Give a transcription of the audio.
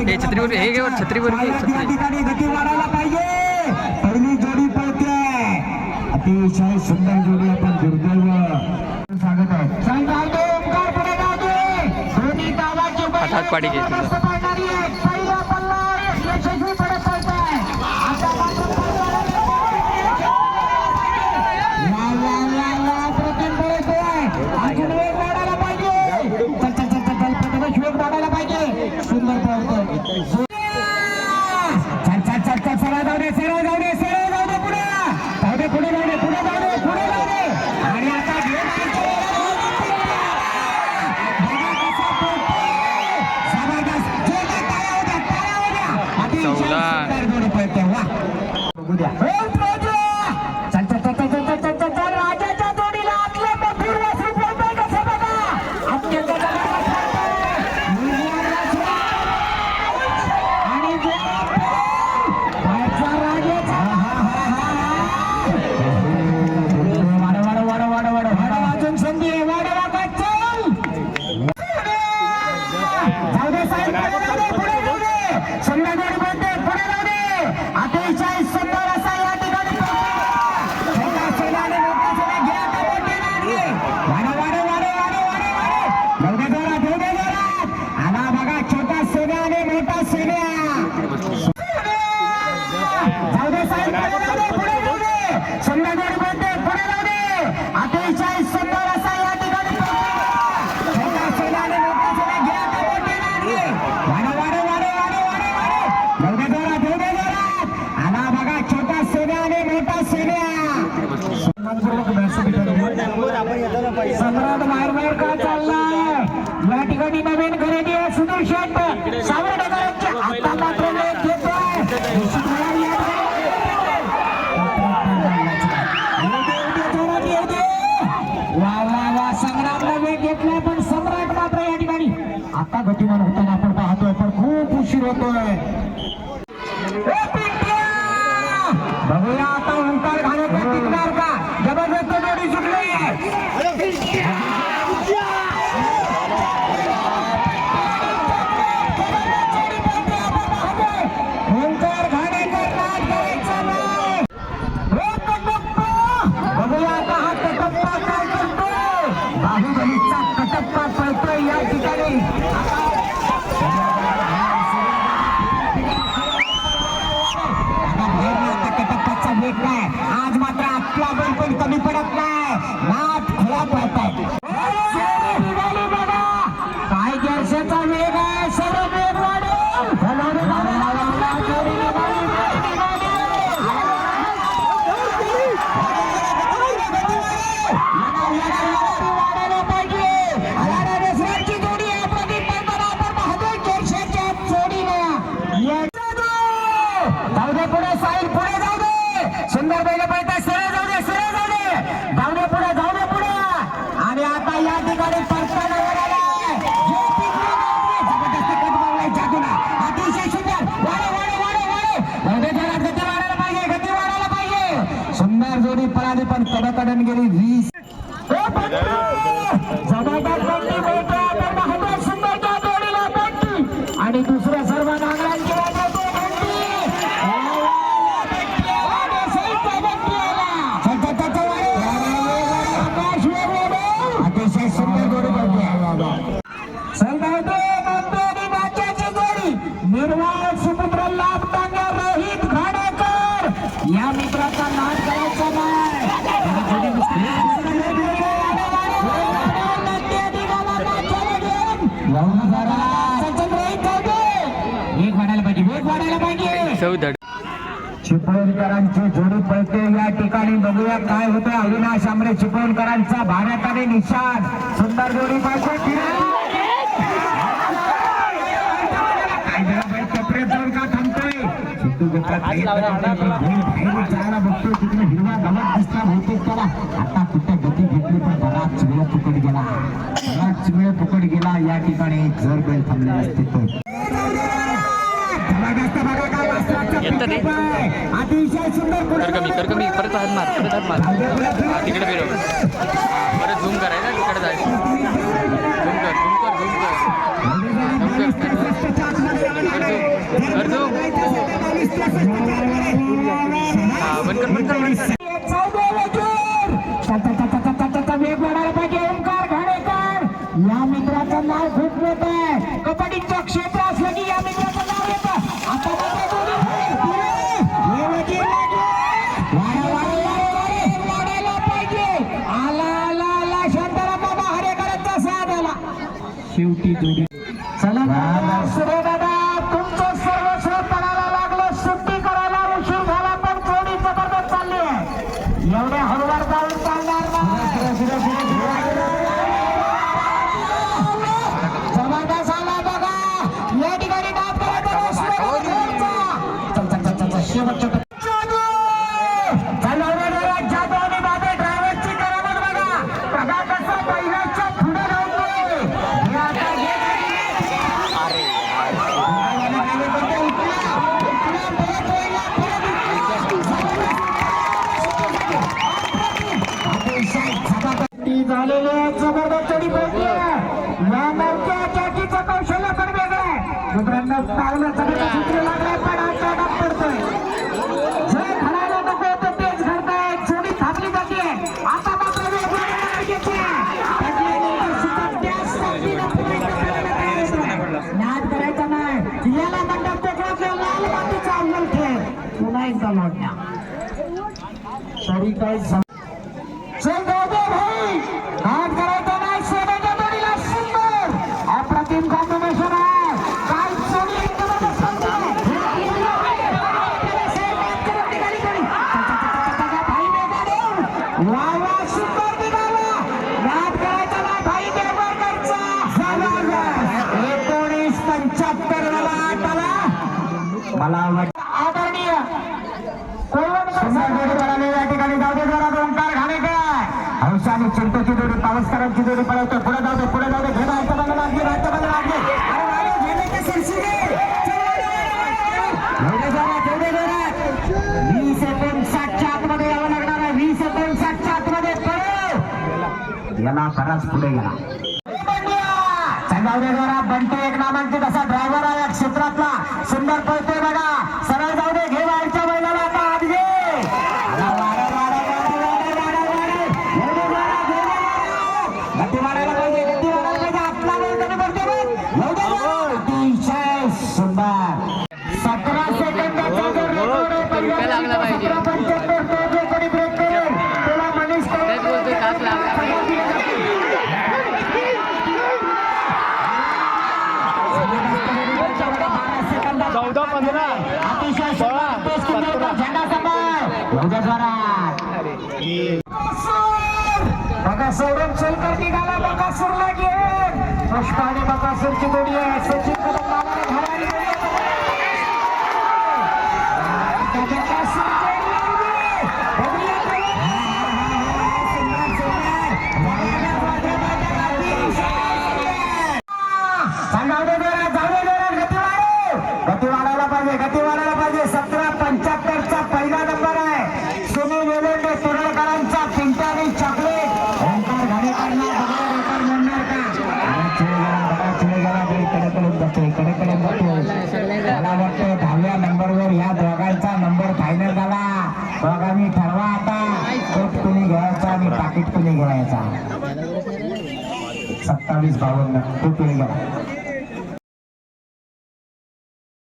हे छत्रीवर हे घेऊ छत्रीवर या ठिकाणी गती वाढायला पाहिजे. पहिली जोडी पळते, अतिशय सुंदर जोडी. आपण दुर्दैव सांगत आहे. संघाचे ओंकार पुढे जाऊ दे. दोन्ही गावाची हातात पाडी घेतली. पहिला पल्ला यशस्वीपणे पळतोय. आता मात्र प्रतिम पळतोय. अजून वेग वाढायला पाहिजे. चल वेग वाढायला पाहिजे. सुंदर पळतोय. चल सरळ जाऊ दे, सरळ जाऊ दे, सरळ जाऊ दे. पुढे जाऊ दे, पुढे जाऊ दे, पुढे जाऊ दे, पुढे जाऊ दे. आणि आता राजाच्या जोडीला आतले मथुर वासरू पळतोय कसं बघा. अत्यंत आणि वाड वाजून संधी वाढवा का चल. जाऊ दे साहेब, पुढे जाऊ दे. संध्या जोडी पळते, पुढे जाऊ दे. अतिशय सुंदर असा या ठिकाणी आला बघा छोटा सोन्या आणि मोठा सोन्या. जाऊ दे साहेब, पुढे जाऊ दे. संध्या जोडी पळते, पुढे जाऊ दे. अतिशय सुंदर असा या ठिकाणी छोटा सोन्या आणि मोठा सोन्या. घ्या आला बघा छोटा सोन्या आणि मोठा सोन्या. सम्राट बाहेर का चाललाय. या ठिकाणी नवीन खरेदी आहे सुधीर शेट सावरडेकरांची. आता मात्र वेग घेतोय. वा संग्रामला वेग घेतलाय, पण सम्राट मात्र या ठिकाणी आता गतिमान होताना आपण पाहतोय, पण खूप उशीर होतोय. बघूया आता ओंकार घाणेकर टिकणार का. जबरदस्त जोडी सुटली. ओंकार घाणेकर नाद करायचा नाही. बघूया आता हा कटप्पा काय करतोय. बाहुबलीचा कटप्पा पळतोय या ठिकाणी. आज मात्र आपला बैल पण कमी पडत नाही. नाथ खुला पडताय. काय गॅसचा वेग आहे. सर्व वेग वाढेल. वाढायला पाहिजे. जोडी आहे प्रदीप जोडीने. जाऊ दे पुढे साईल, पुढे जाऊ दे. सुंदर बैल पळतात. सरळ जाऊ दे, सरळ जाऊ दे. जाऊ दे पुढे, जाऊ दे पुढे. आणि आता या ठिकाणी परताना जबरदस्ती कट मारलाय जादूला. अतिशय सुंदर. वाढे गती वाढायला पाहिजे, गती वाढायला पाहिजे. सुंदर जोडी पळाली, पण कडकडन गेली 20. जबरदस्त बंडी मिळते. आता महत्व सुंदर त्या जोडीला बंडी. आणि दुसऱ्या सर्व नागरांची निर्वाळ सुपुत्र लाभतांगा रोहित घाणेकर या मित्राचा नाद करायचा नाही. वेग वाढायला पाहिजे, वेग वाढायला पाहिजे. चिपळूणकरांची जोडी पळते या ठिकाणी. बघूया काय होतं. अविनाश आमरे चिपळूणकरांचा भारत आणि निशाण. सुंदर जोडी पळते. जायला बघतोय तिकडे हिरवा गवत दिसला बहुतेक त्याला. आता कुठे गती घेतली, पण बराच वेळ फुकट गेला. बराच वेळ फुकट गेला या ठिकाणी. जर बैल थांबले असते तर अतिशय सुंदर. कमी परत हात मार, परत हात मार. तिकडे फिरव, परत झूम करायला तिकडे जायचं. झूम कर, झूम कर, झूम कर, झूम कर. कर झूम. हा बंद कर बंद कर बंद कर. वेग वाढायला पाहिजे. ओंकार घाणेकर या मित्राचं नाव खूप मोठं आहे. कबड्डीचं क्षेत्र असलं की या मित्राचं नाव येतं. आता मात्र दोन्ही पुढे. वाढायला पाहिजे. आला शांताराम बाबा हरेकरांचा साथ आला. शेवटी जोडी चला सुरे दादा तुमचं सर्वस्व पणाला लागलं. सुट्टी करायला उशीर झाला पण जोडी जबरदस्त चालली आहे. एवढ्या हळूवार जाऊन चालणार जबरदस्त आला बघा. या ठिकाणी डाब करायचा शेवटच्या झालेले जबरदस्त चढी पोहोचली. या नौक्या चाकीचं कौशल्य पण वेगळं आहे. मित्रांनो पावलं चढीचं सूत्र लागलंय पण आजचा डाग पडतोय. जे घडायला नको होतं तेच घडतंय. जोडी थांबली जाते. आता मात्र वेग वाढवणं गरजेचं आहे. नाद करायचा नाही. याला म्हणतात कोकणातल्या लाल मातीचा अव्वल खेळ. पुन्हा एकदा लोटण्या तरी काय चल दादा भाई नाद करायचा नाही. सोन्याच्या जोडीला सुंदर अप्रतिम कॉम्बिनेशन आहे. काय जोडी एकदम सुंदर निघाला. नाद करायचा नाही भाई बेवरकरचा. 1975 मला वाटतं आदरणीय सुंदर जोडी पळाली या ठिकाणी. जाऊ दे जरा ओंकार घाणेकर हौशाने चिंतेची जोडी पावसकरांची जोडी पळवतो. पुढे जाऊ दे पुढे जाऊ दे. घेणं हात बंद लागली हात बंद लागली. तेवढे जोरात 20-59 आतमध्ये यावं लागणार आहे. 20-59 आतमध्ये पळव. याला बराच पुढे गेला. जाऊ दे जरा. बंटी एक नामांकित असा ड्रायव्हर आहे या क्षेत्रातला. सुंदर पळतोय बघा. सरळ जाऊ दे. घे बाहेरच्या बैलाला आता आत घे. गती मारायला पाहिजे. गती मारायला पाहिजे. आपला वेळ कमी पडतो. अतिशय सुंदर 17 सेकंदाचा जो रेकॉर्ड आहे. 17:75 तो जो कोणी ब्रेक करेल त्याला मनीष अतिशय झेंडा समोर बघा. सौरभ सोलकर निघाला बकासूरला घेऊन. पुष्पाने बकासूरची जोडी आहे. सचिन कदम नावाने घरारी गती वाढायला पाहिजे. गती वाढायला पाहिजे. 17:75 पहिला नंबर आहे. सुनील वेलोंडे तुरळकरांचा पिंट्या आणि चॉकलेट. ओंकार घाणेकरला बघा रेकॉर्ड मोडणार का. कडे मला वाटतं 10व्या नंबरवर या दोघांचा नंबर फायनल झाला. दोघांनी ठरवा आता कोट कुणी घ्यायचा आणि पाकिट कुणी घ्यायचा. 27-52 तो गेला.